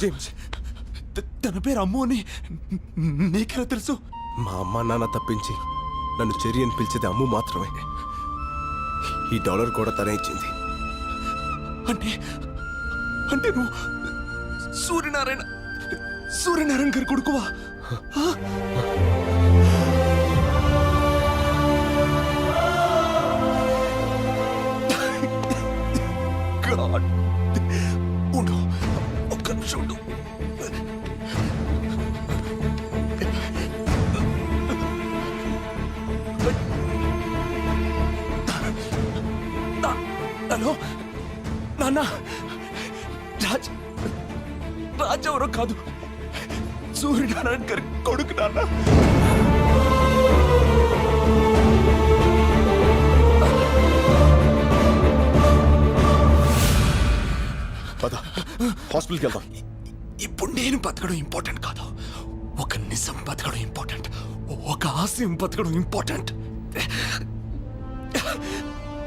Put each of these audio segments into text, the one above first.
James, తన పేరు అమ్ము అని నీకెలా తెలుసు? మా అమ్మ నాన్న తప్పించి నన్ను చెర్రీ అని పిలిచేది అమ్ము మాత్రమే. ఈ డాలర్ కూడా తనే ఇచ్చింది. అంటే అంటే నువ్వు సూర్యనారాయణ గారి కొడుకువా? ఉండు, ఒక్క నిమిషం ఉండు. హలో నాన్న, రాజ్ ఎవరో కాదు, సూర్యనారాయణ గారి కొడుకు నాన్న. పద, హాస్పిటల్కి వెళ్దాం. ఇప్పుడు నేను బతకడం ఇంపార్టెంట్ కాదు, ఒక నిజం బతకడం ఇంపార్టెంట్, ఒక ఆశయం బతకడం ఇంపార్టెంట్.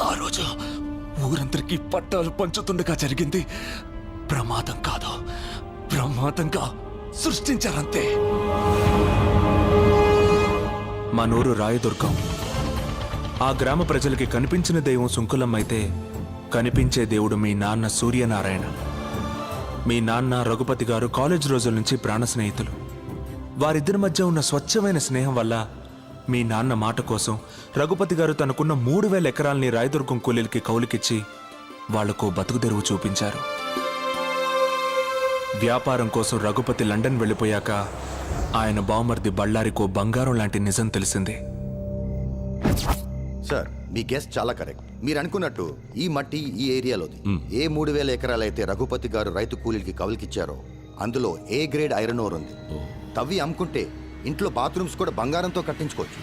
ఆ రోజు ఊరందరికీ పట్టాలు పంచుతుండగా జరిగింది ప్రమాదం కాదు, ప్రమాదంగా సృష్టించారంతే. మా నూరు రాయదుర్గం. ఆ గ్రామ ప్రజలకి కనిపించిన దైవం సుంకులమ్మ అయితే కనిపించే దేవుడు మీ నాన్న సూర్యనారాయణ. మీ నాన్న రఘుపతి గారు కాలేజ్ రోజుల నుంచి ప్రాణ స్నేహితులు. వారిద్దరి మధ్య ఉన్న స్వచ్ఛమైన స్నేహం వల్ల మీ నాన్న మాట కోసం రఘుపతి గారు తనకున్న 3000 ఎకరాల్ని రాయదుర్గం కూలీలకి కౌలుకిచ్చి వాళ్లకు బతుకుదెరువు చూపించారు. వ్యాపారం కోసం రఘుపతి లండన్ వెళ్ళిపోయాక ఆయన బావమర్ది బళ్ళారికో బంగారం లాంటి నిజం తెలిసింది. సార్, మీ గెస్ట్ చాలా కరెక్ట్. మీరు అనుకున్నట్టు ఈ మట్టి ఈ ఏరియాలోది. ఏ 3000 ఎకరాలైతే రఘుపతి గారు రైతు కూలీలకి కవులకిచ్చారో అందులో ఏ గ్రేడ్ ఐరన్ ఓర్ ఉంది. తవ్వి అమ్ముకుంటే ఇంట్లో బాత్రూమ్స్ కూడా బంగారంతో కట్టించుకోవచ్చు.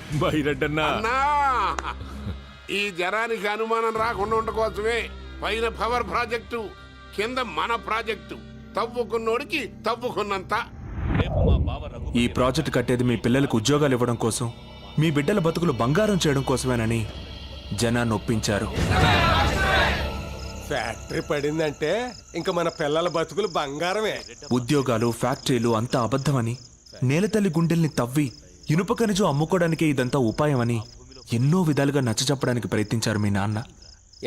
ఈ జనానికి అనుమానం రాకుండా ఉండటం కోసమే పైన పవర్ ప్రాజెక్టు కింద మన ప్రాజెక్టు తవ్వుకున్నోడికి తవ్వుకున్నంత. ఈ ప్రాజెక్ట్ కట్టేది మీ పిల్లలకు ఉద్యోగాలు ఇవ్వడం కోసం, మీ బిడ్డల బతుకులు బంగారం చేయడం కోసమేనని జనాన్ని ఒప్పించారు. ఫ్యాక్టరీ పడిందంటే ఇంకా మన పిల్లల బతుకులు బంగారమే. ఉద్యోగాలు, ఫ్యాక్టరీలు అంతా అబద్ధమని, నేలతల్లి గుండెల్ని తవ్వి ఇనుప ఖనిజం అమ్ముకోవడానికే ఇదంతా ఉపాయమని ఎన్నో విధాలుగా నచ్చచెప్పడానికి ప్రయత్నించారు మీ నాన్న.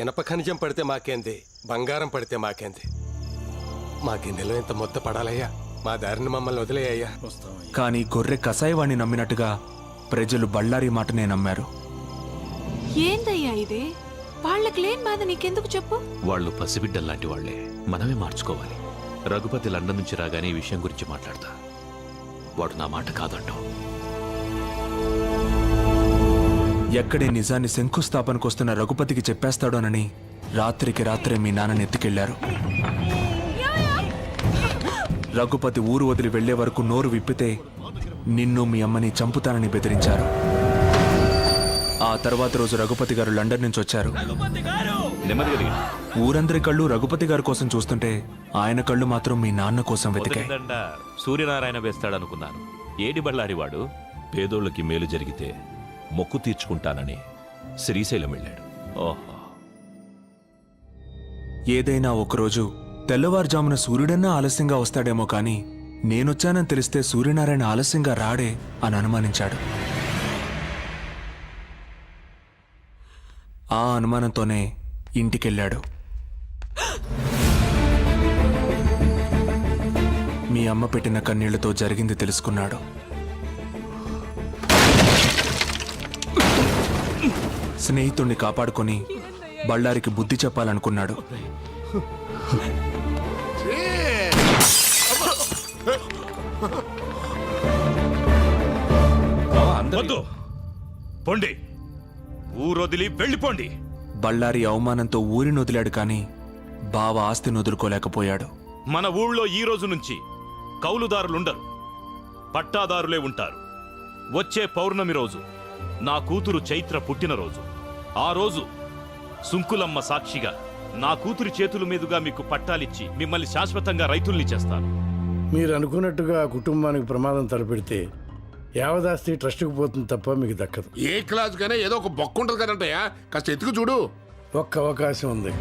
ఇనప ఖనిజం పడితే మాకేంది, బంగారం పడితే మాకేంది. మా గిన్నెలో ఇంత మొత్త పడాలయ్యా, మా దారిని మమ్మల్ని వదిలేయ్యా. కానీ గొర్రె కసాయివాణ్ణి నమ్మినట్టుగా ప్రజలు బళ్ళారి మాటనే నమ్మారు. ఏందయ్యా ఇది? వాళ్ళకి లేని బాధ నీకెందుకు చెప్పు? వాళ్ళు పసిబిడ్డల్లాంటి వాళ్లే, మనమే మార్చుకోవాలి. రఘుపతి లండన్ నుంచి రాగానే ఈ విషయం గురించి మాట్లాడతా. వాడు నా మాట కాదంటావు. ఎక్కడే నిజాన్ని శంకుస్థాపనకొస్తున్న రఘుపతికి చెప్పేస్తాడోనని రాత్రికి రాత్రే మీ నాన్నని ఎత్తుకెళ్లారు. రఘుపతి ఊరు వదిలి వెళ్లే వరకు నోరు విప్పితే నిన్ను మీ అమ్మని చంపుతానని బెదిరించారు. ఆ తర్వాత రోజు రఘుపతి గారు లండన్ నుంచి వచ్చారు. ఊరందరి కళ్ళు రఘుపతి గారి కోసం చూస్తుంటే ఆయన కళ్ళు మాత్రం మీ నాన్న కోసం వెతికాయి. సూర్యనారాయణ వేస్తాడనుకున్నాను. ఏడి బళ్ళారి వాడు పేదోళ్ళకి మేలు జరిగితే మొక్కు తీర్చుకుంటానని శ్రీశైలం వెళ్ళాడు. ఓహో, ఏదైనా ఒకరోజు తెల్లవారుజామున సూర్యుడన్నా ఆలస్యంగా వస్తాడేమో కానీ నేనొచ్చానని తెలిస్తే సూర్యనారాయణ ఆలస్యంగా రాడే అని అనుమానించాడు. ఆ అనుమానంతోనే ఇంటికెళ్ళాడు. మీ అమ్మ పెట్టిన కన్నీళ్లతో జరిగింది తెలుసుకున్నాడు. స్నేహితుణ్ణి కాపాడుకొని బళ్ళారికి బుద్ధి చెప్పాలనుకున్నాడు. వద్దు, పొండి, ఊరొదిలి వెళ్ళిపోండి. బళ్ళారి అవమానంతో ఊరిని వదిలాడు కానీ బావ ఆస్తిని వదులుకోలేకపోయాడు. మన ఊళ్ళో ఈ రోజు నుంచి కౌలుదారులుండరు, పట్టాదారులే ఉంటారు. వచ్చే పౌర్ణమి రోజు నా కూతురు చైత్ర పుట్టినరోజు. ఆ రోజు సుంకులమ్మ సాక్షిగా నా కూతురి చేతుల మీదుగా మీకు పట్టాలిచ్చి మిమ్మల్ని శాశ్వతంగా రైతుల్ని చేస్తాను. మీరు అనుకున్నట్టుగా ఆ కుటుంబానికి ప్రమాదం తలపెడితే యావదాస్తి ట్రస్టుకు పోతుంది తప్ప మీకు దక్కదు. ఏ క్లాస్ కైనా ఏదో ఒక బొక్క ఉంటుంది కదంటయ్యా, కాస్త ఎత్తుకు చూడు. ఒక్క అవకాశం ఉంది.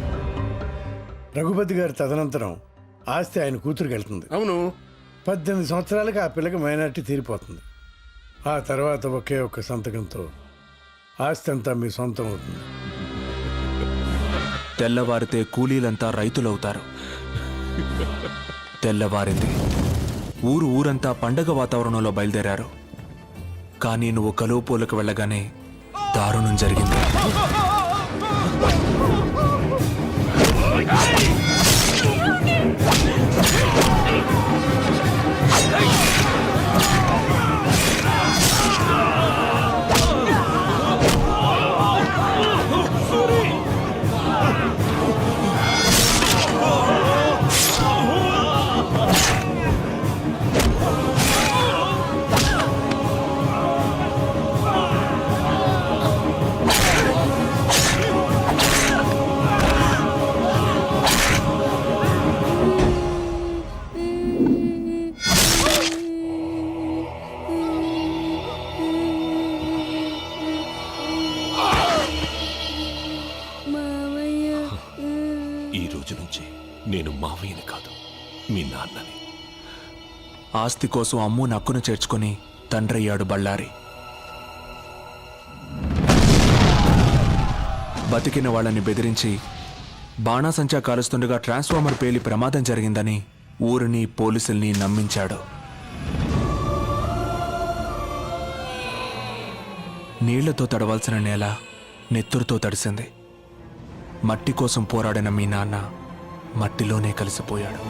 రఘుపతి గారి తదనంతరం ఆస్తి ఆయన కూతురికి వెళ్తుంది. అవును, 18 సంవత్సరాలకి ఆ పిల్లకి మైనార్టీ తీరిపోతుంది. ఆ తర్వాత ఒకే ఒక్క సంతకంతో ఆస్తి అంతా మీ సొంతం అవుతుంది. తెల్లవారితే కూలీలంతా రైతులవుతారు. తెల్లవారింది. ఊరంతా పండగ వాతావరణంలో బయలుదేరారు. కానీ నువ్వు కలువపూలకు వెళ్ళగానే దారుణం జరిగింది. ఈ రోజు నుంచి నేను మావయ్యని కాదు, మీ నాన్నని. ఆస్తి కోసం అమ్ము నక్కున చేర్చుకుని తండ్రయ్యాడు బళ్ళారి. బతికిన వాళ్ళని బెదిరించి బాణాసంచా కాలుస్తుండగా ట్రాన్స్ఫార్మర్ పేలి ప్రమాదం జరిగిందని ఊరిని, పోలీసుల్ని నమ్మించాడు. నీళ్లతో తడవాల్సిన నేల నెత్తురుతో తడిసింది. మట్టి కోసం పోరాడిన మీ నాన్న మట్టిలోనే కలిసిపోయాడు.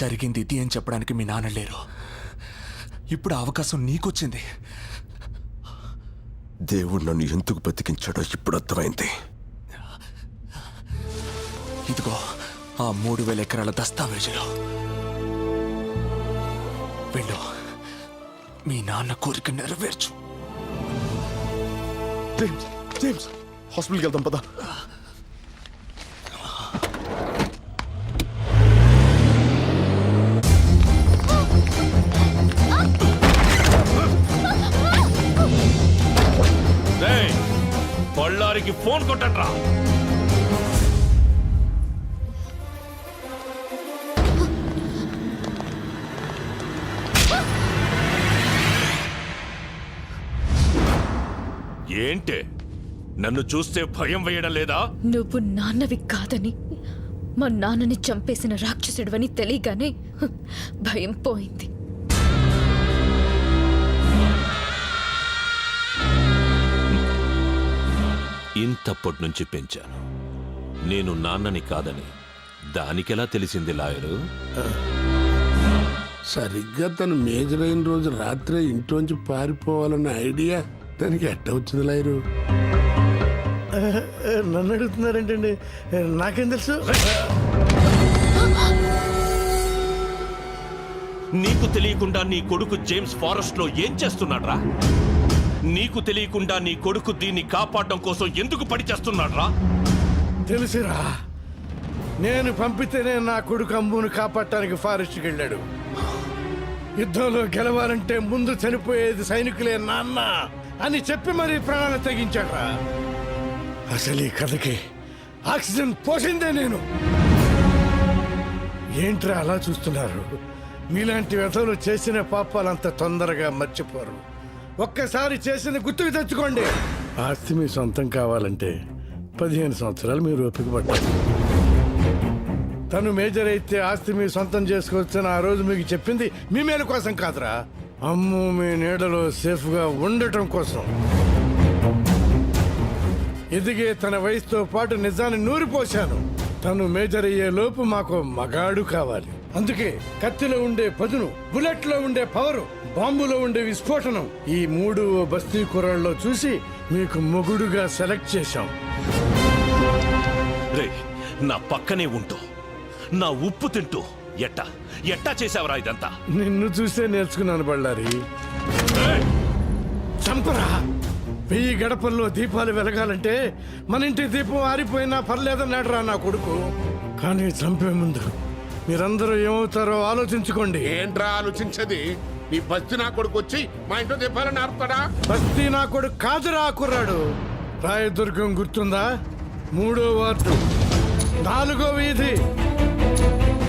జరిగింది ఇది అని చెప్పడానికి మీ నాన్న లేరు. ఇప్పుడు ఆ అవకాశం నీకొచ్చింది. దేవుడు నన్ను ఎందుకు బతికించాడో ఇప్పుడు అర్థమైంది. ఇదిగో ఆ 3000 ఎకరాల దస్తావేజులు. వెళ్ళు, మీ నాన్న కోరిక నెరవేర్చు. జేమ్స్ హాస్పిటల్కి వెళ్దాం పదా. రేయ్, బళ్ళారికి ఫోన్ కొట్టండ్రా. ఏంటే, నన్ను చూస్తే భయం వేయడం లేదా? నువ్వు నాన్నవి కాదని, మా నాన్నని చంపేసిన రాక్షసుడివని తెలియగానే భయం పోయింది. ఇంతప్పటి నుంచి పెంచాను. నేను నాన్నని కాదని దానికెలా తెలిసింది లాయరు? సరిగ్గా తను మేజర్ అయిన రోజు రాత్రి ఇంట్లోంచి పారిపోవాలన్న ఐడియా దానికి ఎట్ట వచ్చింది లాయరు? నన్ను అడుగుతున్నారేంటండి? నాకేం తెలుసు? నీకు తెలియకుండా నీ కొడుకు జేమ్స్ ఫారెస్ట్ లో ఏం చేస్తున్నాడ్రా? నీకు తెలియకుండా నీ కొడుకు దీన్ని కాపాడడం కోసం ఎందుకు పడి చేస్తున్నాడ్రా? తెలుసురా, నేను పంపితేనే నా కొడుకు అమ్మును కాపాడటానికి ఫారెస్ట్కి వెళ్ళాడు. యుద్ధంలో గెలవాలంటే ముందు చనిపోయేది సైనికులే నాన్న అని చెప్పి మరీ ప్రాణాలు తెగించాడ్రా. అసలు ఈ కథకి ఆక్సిజన్ పోసిందే నేను. ఏంట్రా అలా చూస్తున్నారు? మీలాంటి వ్యధలు చేసిన పాపాలంత తొందరగా మర్చిపోరు. ఒక్కసారి చేసిన గుర్తుకు తెచ్చుకోండి. ఆస్తి మీ సొంతం కావాలంటే 15 సంవత్సరాలు మీరు ఓపిక పట్టాలి. తను మేజర్ అయితే ఆస్తి మీ సొంతం చేసుకోవచ్చని ఆ రోజు మీకు చెప్పింది మీ మేలు కోసం కాదురా, అమ్ము మీ నీడలో సేఫ్గా ఉండటం కోసం. ఎదిగే తన వయసుతో పాటు నిజాన్ని నూరిపోశాను. తను మేజర్ అయ్యే లోపు మాకు మగాడు కావాలి. అందుకే కత్తిలో ఉండే పదును, బుల్లెట్ లో ఉండే పవరు, బాంబులో ఉండే విస్ఫోటనం, ఈ 3 బస్తీ కుర్రాళ్ళలో చూసి మీకు మొగుడుగా సెలెక్ట్ చేశాం. రే, నా పక్కనే ఉంటూ నా ఉప్పు తింటూ ఎట్టా చేసావరా ఇదంతా? నిన్ను చూసే నేర్చుకున్నాను బళ్ళారి. ఏయ్! చంపరా! 1000 గడపల్లో దీపాలు వెలగాలంటే మన ఇంటి దీపం ఆరిపోయినా పర్లేదన్నాడురా నా కొడుకు. కానీ చంపే ముందు మీరందరూ ఏమవుతారో ఆలోచించుకోండి. ఏంట్రా ఆలోచించది? నీ బస్తి నా కొడుకు వచ్చి మా ఇంట్లో దీపాలని ఆరుతాడా? బస్తీ నా కొడుకు కాదురా కుర్రాడు. రాయదుర్గం గుర్తుందా? 3వ వార్డు, 4వ వీధి,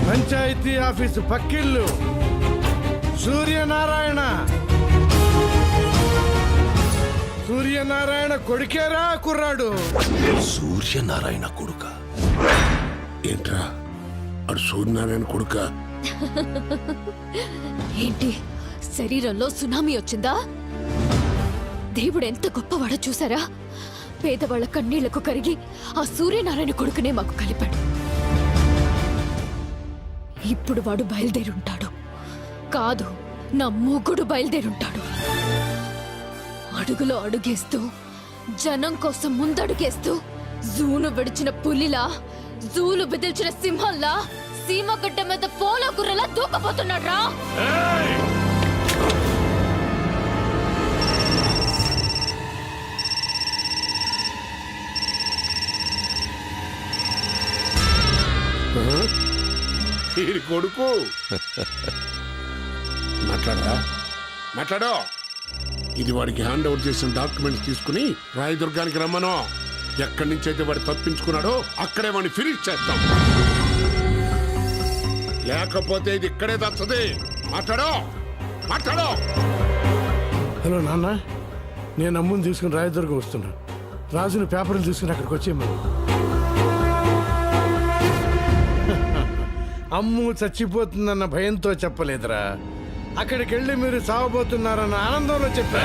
పంచాయతీ ఆఫీసు పక్కిళ్ళు, సూర్యనారాయణ. సూర్యనారాయణ కొడుకేరా కుర్రాడు. సూర్యనారాయణ కొడుక? ఏంట్రా అడు సూర్యనారాయణ కొడుక? ఏంటి, శరీరంలో సునామీ వచ్చిందా? దేవుడు ఎంత గొప్పవాడో చూసారా? పేదవాళ్ల కన్నీళ్లకు కరిగి ఆ సూర్యనారాయణ కొడుకునే మాకు కలిపాడు. ఇప్పుడు వాడు బయలుదేరుంటాడు. కాదు, నా మొగుడు బయలుదేరుంటాడు. అడుగులో అడుగేస్తూ, జనం కోసం ముందడుగేస్తూ, జూను విడిచిన పులిలా, జూలు బెదిల్చిన సింహంలా, సీమగడ్డ మీద పోలో గుర్రలా దూకపోతున్నాడు రా. వీడి కొడుకు మాట్లాడో. ఇది వాడికి హ్యాండ్ ఓవర్ చేసిన డాక్యుమెంట్స్ తీసుకుని రాయదుర్గానికి రమ్మను. ఎక్కడి నుంచి అయితే వాడు తప్పించుకున్నాడో అక్కడే వాడిని ఫినిష్ చేద్దాం. లేకపోతే ఇది ఇక్కడే దచ్చది. మాట్లాడో. హలో నాన్న, నేను అమ్ముని తీసుకుని రాయదుర్గం వస్తున్నా. రాజుని పేపర్లు తీసుకుని అక్కడికి వచ్చేయమను. అమ్ము చచ్చిపోతుందన్న భయంతో చెప్పలేదురా, అక్కడికి వెళ్ళి మీరు చావబోతున్నారన్న ఆనందంలో చెప్పా.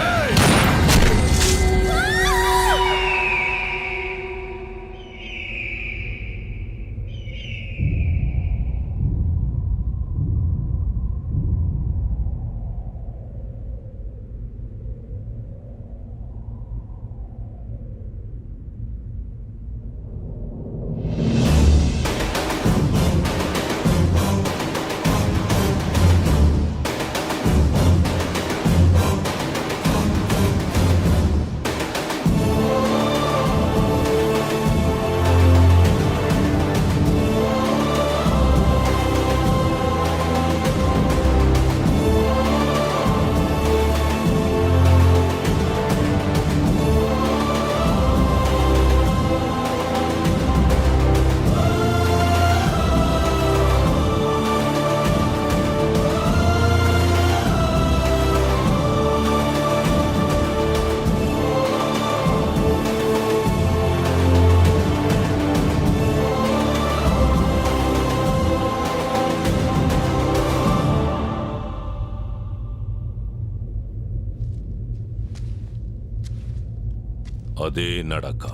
అదే నడక,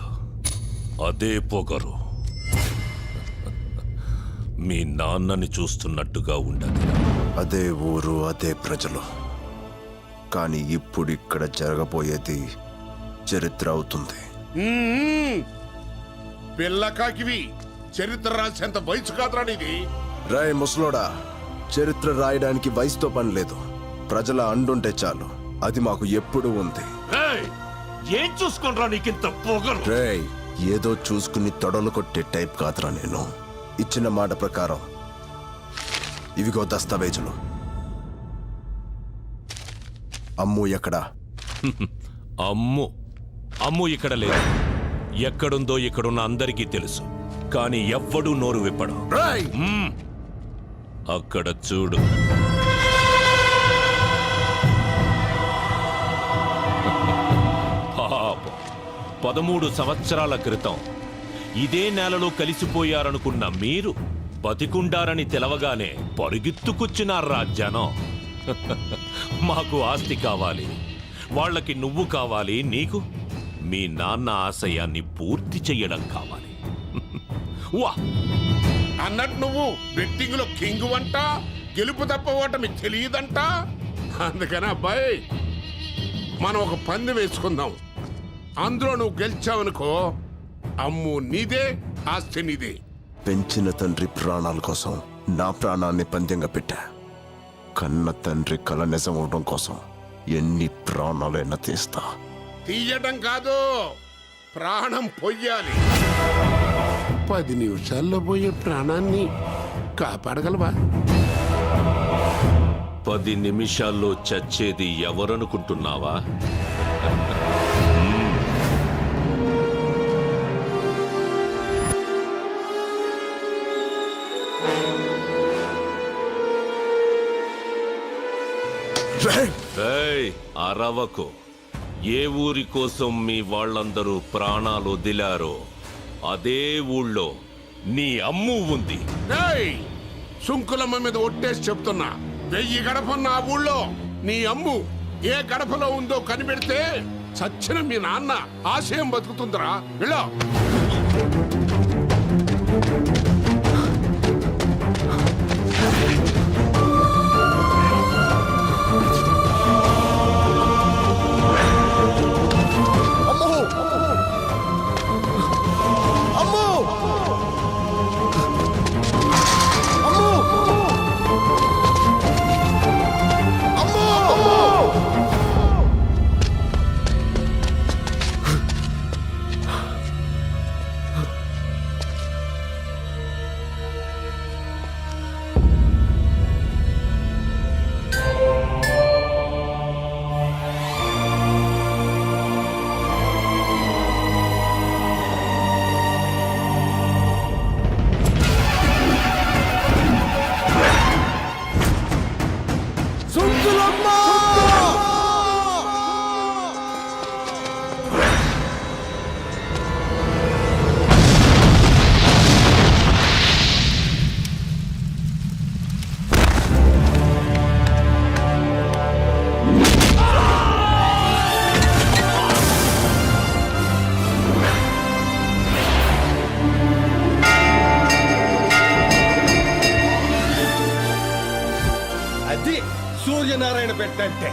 అదే పొగరు. మీ నాన్నని చూస్తున్నట్టుగా ఉండదు. అదే ఊరు, అదే ప్రజలు. కానీ ఇప్పుడు ఇక్కడ జరగబోయేది చరిత్ర అవుతుంది. పిల్లకాకివి చరిత్ర రాసేంత వయసు కాదురా నీది. రాయ్ ముసలోడా, చరిత్ర రాయడానికి వయసుతో పని లేదు. ప్రజల అండుంటే చాలు. అది మాకు ఎప్పుడూ ఉంది. ఏం చూసుకుంటా నీకింత పొగరు? రేయ్, ఏదో చూసుకుని తొడలు కొట్టే టైప్ కాదురా నేను. ఇచ్చిన మాట ప్రకారం ఇవిగో దస్తావేజులు. అమ్ము ఎక్కడా? అమ్ము ఇక్కడ లేదు. ఎక్కడుందో ఇక్కడున్న అందరికీ తెలుసు. కానీ ఎవ్వడూ నోరు విప్పడు. అక్కడ చూడు. పాపం, 13 సంవత్సరాల క్రితం ఇదే నేలలో కలిసిపోయారనుకున్న మీరు బతికుండారని తెలవగానే పరుగెత్తుకొచ్చినారా జనం. మాకు ఆస్తి కావాలి, వాళ్ళకి నువ్వు కావాలి, నీకు మీ నాన్న ఆశయాన్ని పూర్తి చెయ్యడం కావాలి. వా అన్నట్టు నువ్వు బెట్టింగ్ లో కింగ్ అంట, గెలుపు తప్ప ఓటమి తెలియదంట. అందుకని అబ్బాయి, మనం ఒక పందెం వేసుకుందాం. అందులో నువ్వు గెలిచావనుకో, అమ్ము నీదే, ఆస్తి నీదే. పెంచిన తండ్రి ప్రాణాల కోసం నా ప్రాణాన్ని పందెంగా పెట్టా. కన్న తండ్రి కల నిజం అవడం కోసం ఎన్ని ప్రాణాలైనా తీస్తా. తీయటం కాదు, ప్రాణం పొయ్యాలి. 10 నిమిషాల్లో పోయే ప్రాణాన్ని కాపాడగలవా? 10 నిమిషాల్లో చచ్చేది ఎవరనుకుంటున్నావా? అరవకు. ఏ ఊరి కోసం మీ వాళ్ళందరూ ప్రాణాలు వదిలారో అదే ఊళ్ళో నీ అమ్ము ఉంది. సుంకులమ్మ మీద ఒట్టేసి చెప్తున్నా, 1000 గడపన్న ఆ ఊళ్ళో నీ అమ్ము ఏ గడపలో ఉందో కనిపెడితే చచ్చిన మీ నాన్న ఆశయం బతుకుతుందిరా. వెళ్ళో. అది సూర్యనారాయణ పెట్టంటే.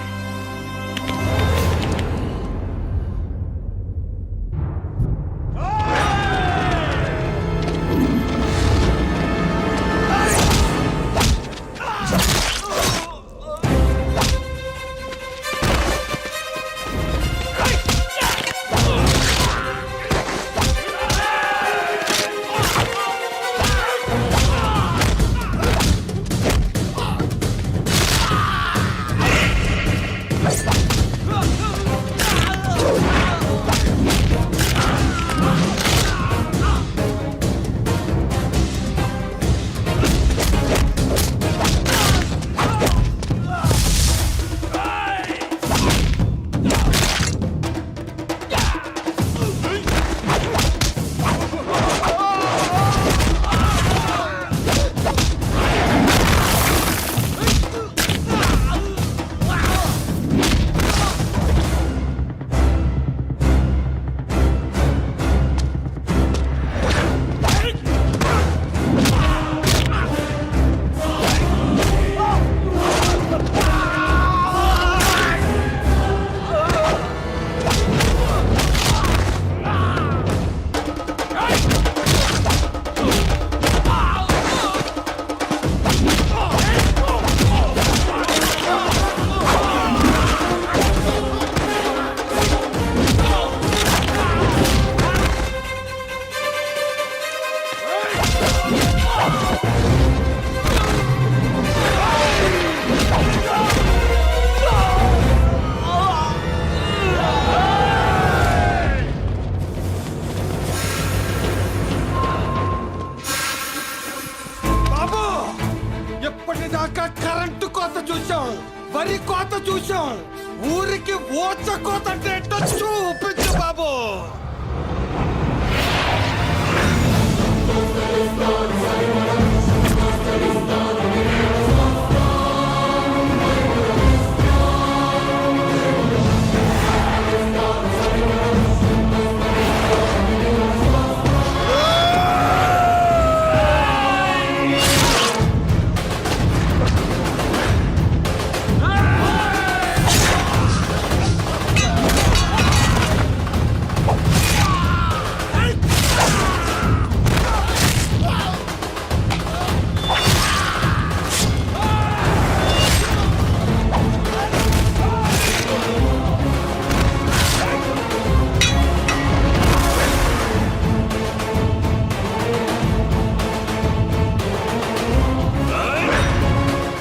బాబు ఎప్పటిదాకా కరెంటు కోత చూసాం, వరి కోత చూసాం, ఊరికి ఓచ కోత అంటే ఏంటో చూపించు బాబు.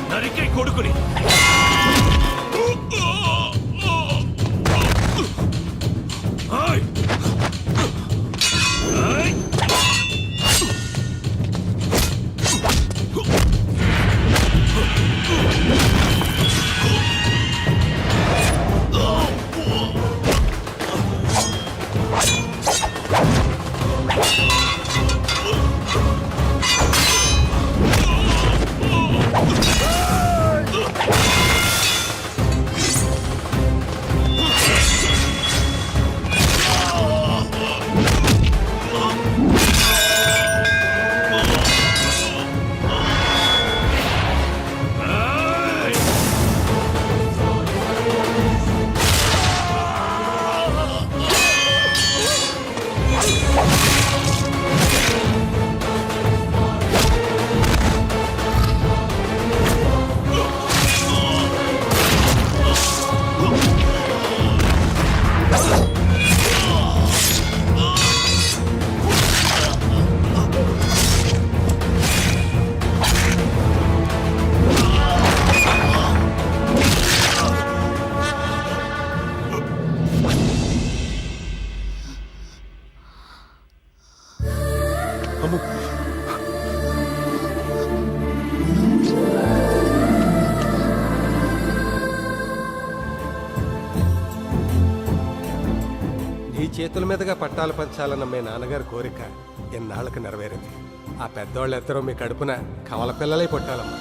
నరికే కొడుకుని ఆయ్! ఆయ్! నీ చేతుల మీదుగా పట్టాలు పంచాలన్న మీ నాన్నగారి కోరిక ఎన్నాళ్ళకు నెరవేరింది. ఆ పెద్దోళ్ళెద్దరూ మీ కడుపున కవల పిల్లలై పుట్టాలమ్మా.